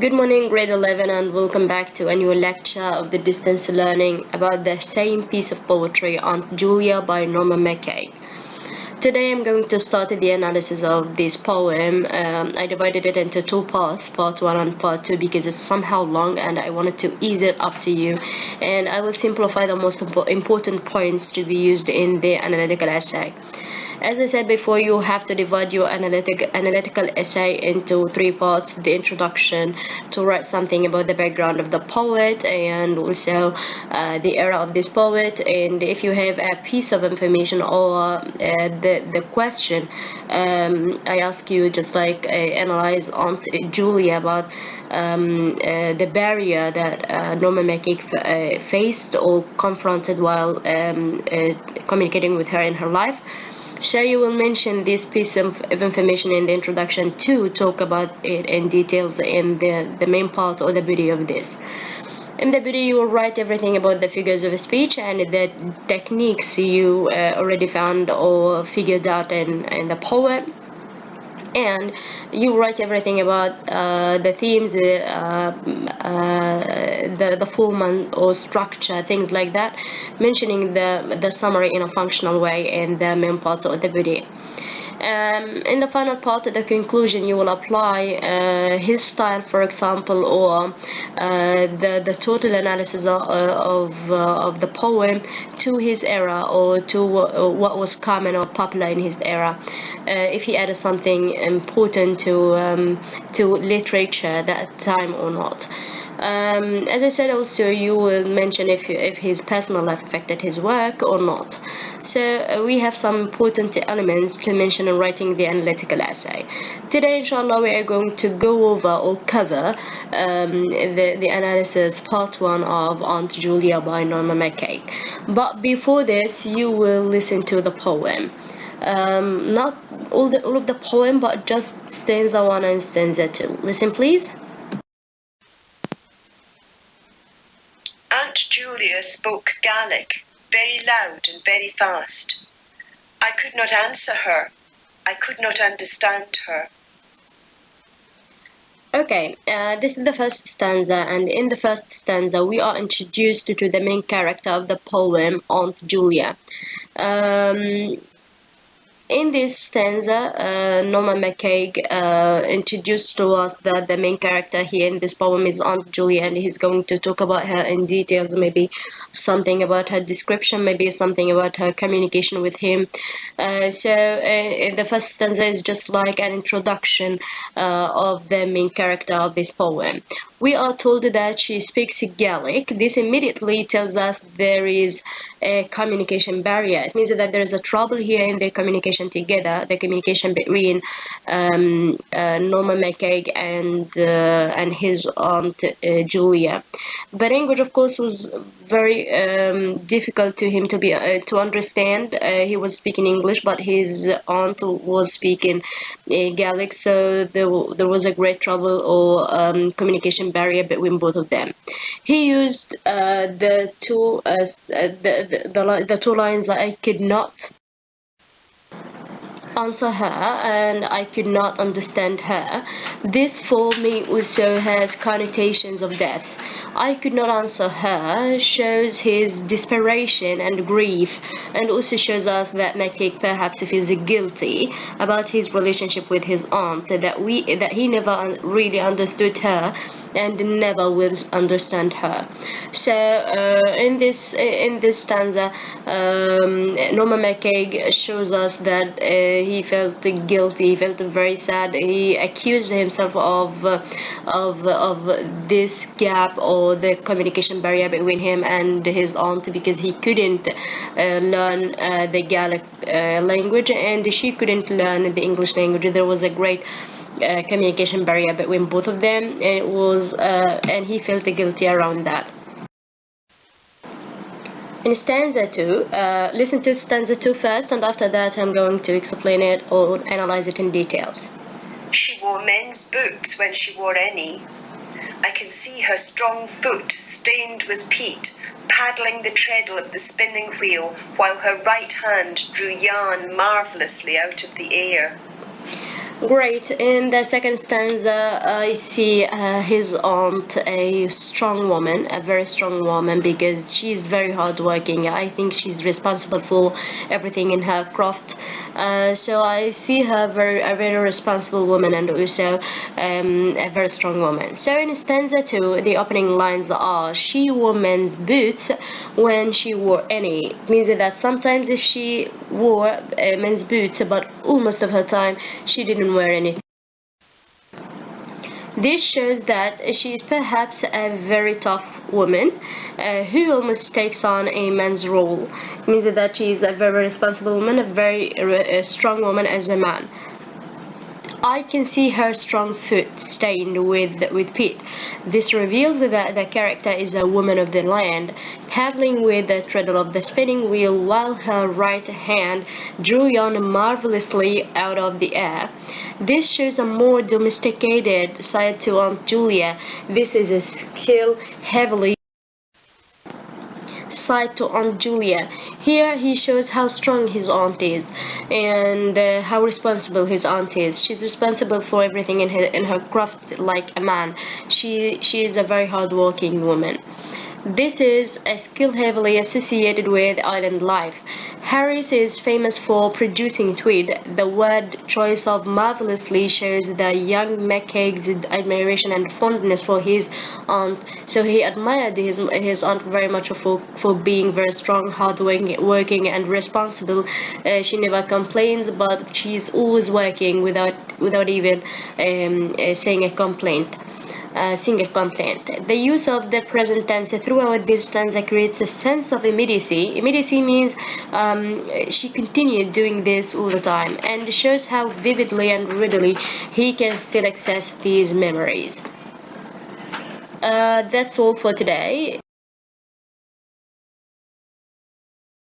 Good morning, grade 11, and welcome back to a new lecture of the distance learning about the same piece of poetry, Aunt Julia by Norma McCaig. Today I'm going to start the analysis of this poem. I divided it into two parts, part 1 and part 2, because it's somehow long and I wanted to ease it up to you. And I will simplify the most important points to be used in the analytical essay. As I said before, you have to divide your analytical essay into 3 parts: the introduction, to write something about the background of the poet and also the era of this poet, and if you have a piece of information or the question, I ask you just like analyze Aunt Julia about the barrier that Norma McCaig faced or confronted while communicating with her in her life. So you will mention this piece of information in the introduction to talk about it in details in the main part or the body of this. In the body you will write everything about the figures of speech and the techniques you already found or figured out in the poem. And you write everything about the themes, the form or structure, things like that, mentioning the summary in a functional way in the main part of the body. In the final part, the conclusion, you will apply his style, for example, or the total analysis of the poem to his era or to what was common or popular in his era. If he added something important to literature that time or not. As I said, also you will mention if his personal life affected his work or not. So we have some important elements to mention in writing the analytical essay. Today, inshallah, we are going to go over or cover the analysis part 1 of Aunt Julia by Norma McCaig. But before this, you will listen to the poem. Not all of the poem, but just stanza 1 and stanza 2. Listen, please. Aunt Julia spoke Gaelic, very loud and very fast. I could not answer her. I could not understand her. Okay, this is the first stanza, and in the first stanza we are introduced to the main character of the poem, Aunt Julia. In this stanza, Norma McCaig introduced to us that the main character here in this poem is Aunt Julia, and he's going to talk about her in details, maybe something about her description, maybe something about her communication with him. The first stanza is just like an introduction of the main character of this poem. We are told that she speaks Gaelic. This immediately tells us there is a communication barrier. It means that there is a trouble here in their communication together, the communication between Norma McCaig and his Aunt Julia. The language, of course, was very difficult to him to understand. He was speaking English, but his aunt was speaking Gaelic, so there was a great trouble or communication barrier between both of them. He used the two lines that I could not answer her and I could not understand her. This for me also has connotations of death. I could not answer her shows his desperation and grief, and also shows us that McCaig perhaps feels guilty about his relationship with his aunt, that he never really understood her and never will understand her. So in this stanza, Norma McCaig shows us that he felt guilty, he felt very sad. He accused himself of this gap or the communication barrier between him and his aunt, because he couldn't learn the Gaelic language and she couldn't learn the English language. There was a great communication barrier between both of them. It was and he felt guilty around that. In stanza 2, listen to stanza 2 first, and after that I'm going to explain it or analyze it in details. She wore men's boots when she wore any. I can see her strong foot stained with peat, paddling the treadle of the spinning wheel, while her right hand drew yarn marvellously out of the air. Great. In the second stanza, I see his aunt, a strong woman, a very strong woman, because she's very hardworking. I think she's responsible for everything in her craft. So I see her a very responsible woman, and also a very strong woman. So in stanza 2, the opening lines are: she wore men's boots when she wore any. It means that sometimes she wore men's boots, but almost of her time she didn't wear anything. This shows that she is perhaps a very tough woman who almost takes on a man's role. It means that she is a very responsible woman, a very strong woman as a man. I can see her strong foot stained with peat. This reveals that the character is a woman of the land, paddling with the treadle of the spinning wheel while her right hand drew on marvelously out of the air. This shows a more domesticated side to Aunt Julia. This is a skill heavily side to Aunt Julia. Here he shows how strong his aunt is, and how responsible his aunt is. She's responsible for everything in her craft like a man. She is a very hardworking woman. This is a skill heavily associated with island life. Harris is famous for producing tweed. The word choice of marvelously shows the young McCaig's admiration and fondness for his aunt. So he admired his aunt very much for being very strong, hardworking, and responsible. She never complains, but she's always working without even saying a complaint. The use of the present tense throughout this stanza creates a sense of immediacy. Immediacy means she continued doing this all the time, and shows how vividly and readily he can still access these memories. That's all for today.